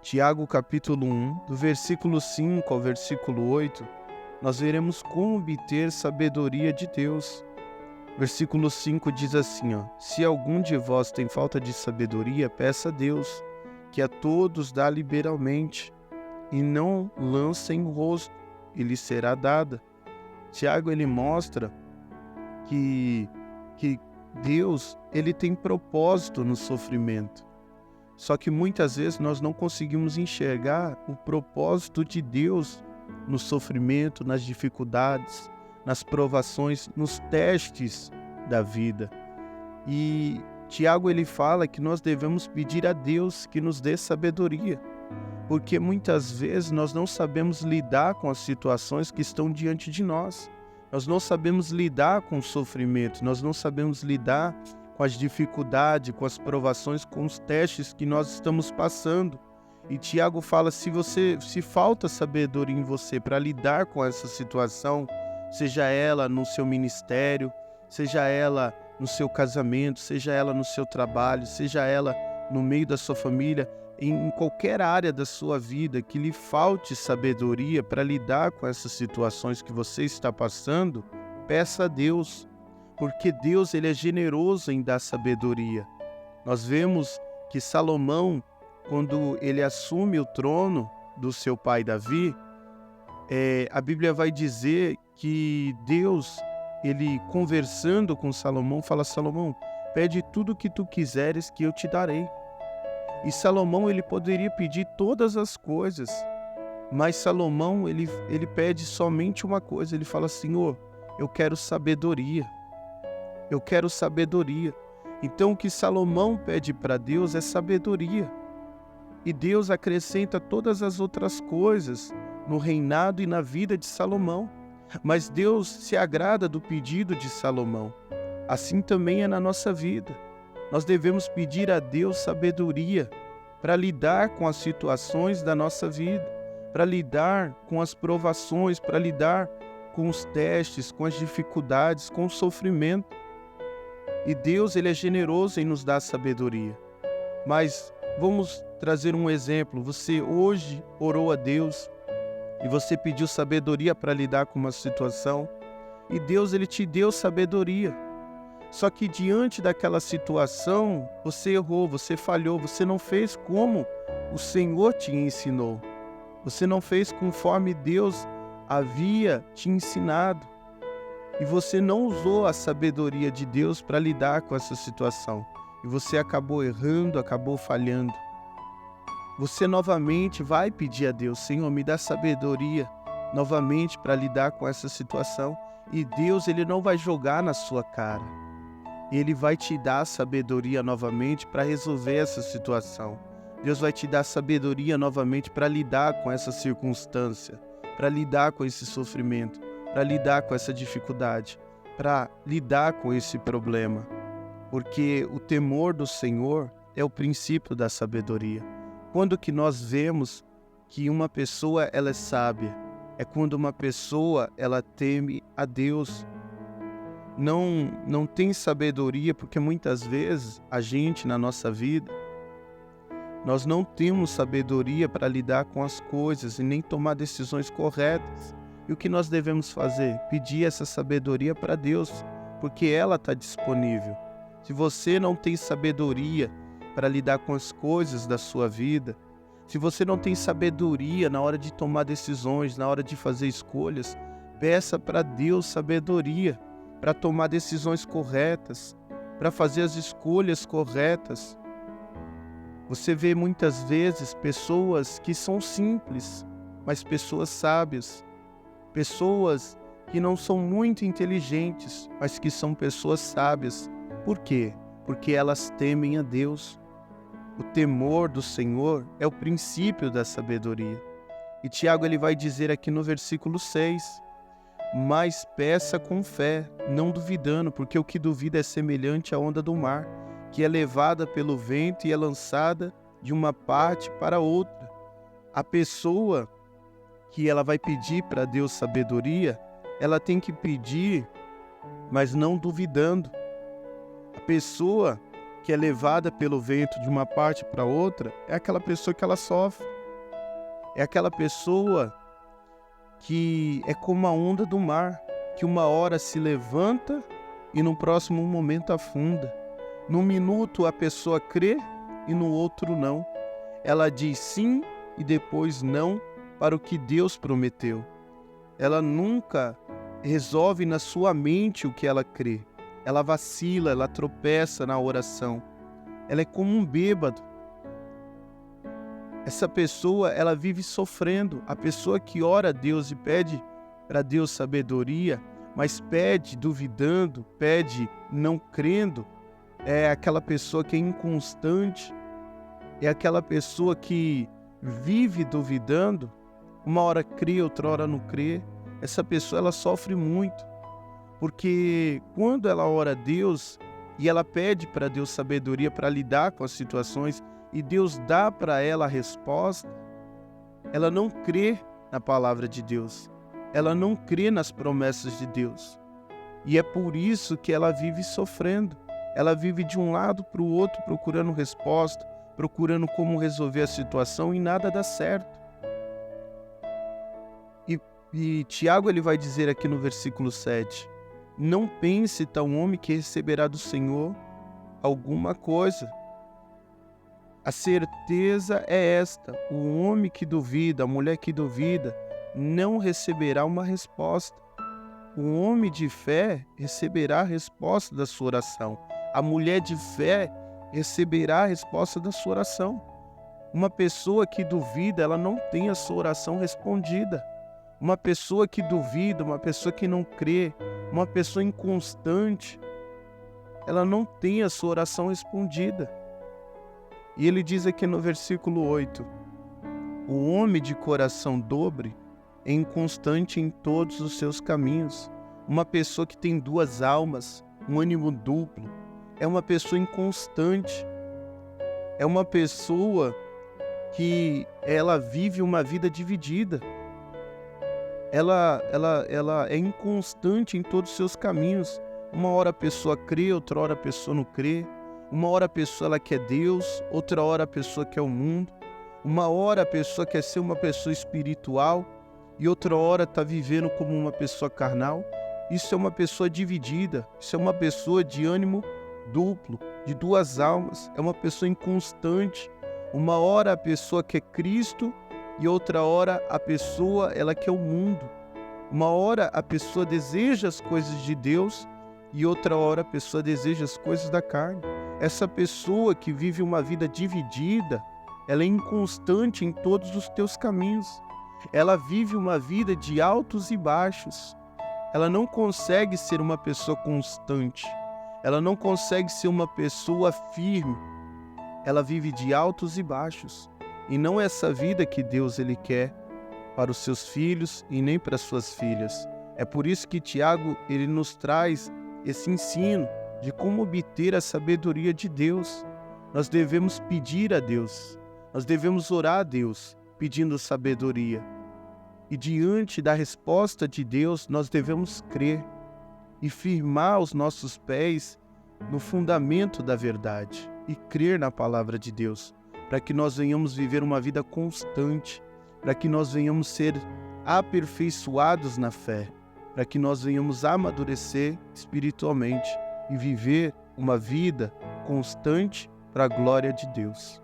Tiago capítulo 1, do versículo 5 ao versículo 8, nós veremos como obter sabedoria de Deus. Versículo 5 diz assim, se algum de vós tem falta de sabedoria, peça a Deus, que a todos dá liberalmente, e não lança em rosto, e lhe será dada. Tiago, ele mostra que Deus, ele tem propósito no sofrimento. Só que muitas vezes nós não conseguimos enxergar o propósito de Deus no sofrimento, nas dificuldades, nas provações, nos testes da vida. E Tiago, ele fala que nós devemos pedir a Deus que nos dê sabedoria, porque muitas vezes nós não sabemos lidar com as situações que estão diante de nós. Nós não sabemos lidar com o sofrimento, nós não sabemos lidar com as dificuldades, com as provações, com os testes que nós estamos passando. E Tiago fala, se falta sabedoria em você para lidar com essa situação, seja ela no seu ministério, seja ela no seu casamento, seja ela no seu trabalho, seja ela no meio da sua família, em qualquer área da sua vida que lhe falte sabedoria para lidar com essas situações que você está passando, peça a Deus, porque Deus, ele é generoso em dar sabedoria. Nós vemos que Salomão, quando ele assume o trono do seu pai Davi, a Bíblia vai dizer que Deus, ele conversando com Salomão, fala, Salomão, pede tudo o que tu quiseres que eu te darei. E Salomão, ele poderia pedir todas as coisas, mas Salomão, ele pede somente uma coisa, ele fala, Senhor, eu quero sabedoria. Eu quero sabedoria. Então o que Salomão pede para Deus é sabedoria. E Deus acrescenta todas as outras coisas no reinado e na vida de Salomão. Mas Deus se agrada do pedido de Salomão. Assim também é na nossa vida. Nós devemos pedir a Deus sabedoria para lidar com as situações da nossa vida, para lidar com as provações, para lidar com os testes, com as dificuldades, com o sofrimento. E Deus, ele é generoso em nos dar sabedoria. Mas vamos trazer um exemplo. Você hoje orou a Deus e você pediu sabedoria para lidar com uma situação e Deus, ele te deu sabedoria. Só que diante daquela situação, você errou, você falhou, você não fez como o Senhor te ensinou. Você não fez conforme Deus havia te ensinado. E você não usou a sabedoria de Deus para lidar com essa situação. E você acabou errando, acabou falhando. Você novamente vai pedir a Deus, Senhor, me dá sabedoria novamente para lidar com essa situação. E Deus, ele não vai jogar na sua cara. Ele vai te dar sabedoria novamente para resolver essa situação. Deus vai te dar sabedoria novamente para lidar com essa circunstância, para lidar com esse sofrimento, para lidar com essa dificuldade, para lidar com esse problema. Porque o temor do Senhor é o princípio da sabedoria. Quando que nós vemos que uma pessoa ela é sábia? É quando uma pessoa ela teme a Deus. Não tem sabedoria, porque muitas vezes a gente na nossa vida, nós não temos sabedoria para lidar com as coisas e nem tomar decisões corretas. E o que nós devemos fazer? Pedir essa sabedoria para Deus, porque ela está disponível. Se você não tem sabedoria para lidar com as coisas da sua vida, se você não tem sabedoria na hora de tomar decisões, na hora de fazer escolhas, peça para Deus sabedoria para tomar decisões corretas, para fazer as escolhas corretas. Você vê muitas vezes pessoas que são simples, mas pessoas sábias. Pessoas que não são muito inteligentes, mas que são pessoas sábias. Por quê? Porque elas temem a Deus. O temor do Senhor é o princípio da sabedoria. E Tiago, ele vai dizer aqui no versículo 6, mas peça com fé, não duvidando, porque o que duvida é semelhante à onda do mar, que é levada pelo vento e é lançada de uma parte para outra. A pessoa que ela vai pedir para Deus sabedoria, ela tem que pedir, mas não duvidando. A pessoa que é levada pelo vento de uma parte para outra é aquela pessoa que ela sofre. É aquela pessoa que é como a onda do mar, que uma hora se levanta e no próximo momento afunda. Num minuto a pessoa crê e no outro não. Ela diz sim e depois não para o que Deus prometeu. Ela nunca resolve na sua mente o que ela crê. Ela vacila, ela tropeça na oração. Ela é como um bêbado. Essa pessoa, ela vive sofrendo. A pessoa que ora a Deus e pede para Deus sabedoria, mas pede duvidando, pede não crendo, é aquela pessoa que é inconstante, é aquela pessoa que vive duvidando, uma hora crê, outra hora não crê. Essa pessoa, ela sofre muito, porque quando ela ora a Deus e ela pede para Deus sabedoria para lidar com as situações e Deus dá para ela a resposta, ela não crê na palavra de Deus, ela não crê nas promessas de Deus. E é por isso que ela vive sofrendo. Ela vive de um lado para o outro procurando resposta, procurando como resolver a situação e nada dá certo. E Tiago ele vai dizer aqui no versículo 7, não pense tal homem que receberá do Senhor alguma coisa. A certeza é esta, o homem que duvida, a mulher que duvida, não receberá uma resposta. O homem de fé receberá a resposta da sua oração. A mulher de fé receberá a resposta da sua oração. Uma pessoa que duvida, ela não tem a sua oração respondida. Uma pessoa que duvida, uma pessoa que não crê, uma pessoa inconstante, ela não tem a sua oração respondida. E ele diz aqui no versículo 8, o homem de coração dobre é inconstante em todos os seus caminhos. Uma pessoa que tem duas almas, um ânimo duplo, é uma pessoa inconstante. É uma pessoa que ela vive uma vida dividida. Ela é inconstante em todos os seus caminhos. Uma hora a pessoa crê, outra hora a pessoa não crê. Uma hora a pessoa ela quer Deus, outra hora a pessoa quer o mundo. Uma hora a pessoa quer ser uma pessoa espiritual e outra hora está vivendo como uma pessoa carnal. Isso é uma pessoa dividida, isso é uma pessoa de ânimo duplo, de duas almas, é uma pessoa inconstante. Uma hora a pessoa quer Cristo e outra hora a pessoa ela quer o mundo. Uma hora a pessoa deseja as coisas de Deus e outra hora a pessoa deseja as coisas da carne. Essa pessoa que vive uma vida dividida, ela é inconstante em todos os teus caminhos. Ela vive uma vida de altos e baixos. Ela não consegue ser uma pessoa constante. Ela não consegue ser uma pessoa firme. Ela vive de altos e baixos. E não é essa vida que Deus ele quer para os seus filhos e nem para as suas filhas. É por isso que Tiago ele nos traz esse ensino de como obter a sabedoria de Deus. Nós devemos pedir a Deus. Nós devemos orar a Deus pedindo sabedoria. E diante da resposta de Deus, nós devemos crer e firmar os nossos pés no fundamento da verdade e crer na palavra de Deus, para que nós venhamos viver uma vida constante, para que nós venhamos ser aperfeiçoados na fé, para que nós venhamos amadurecer espiritualmente e viver uma vida constante para a glória de Deus.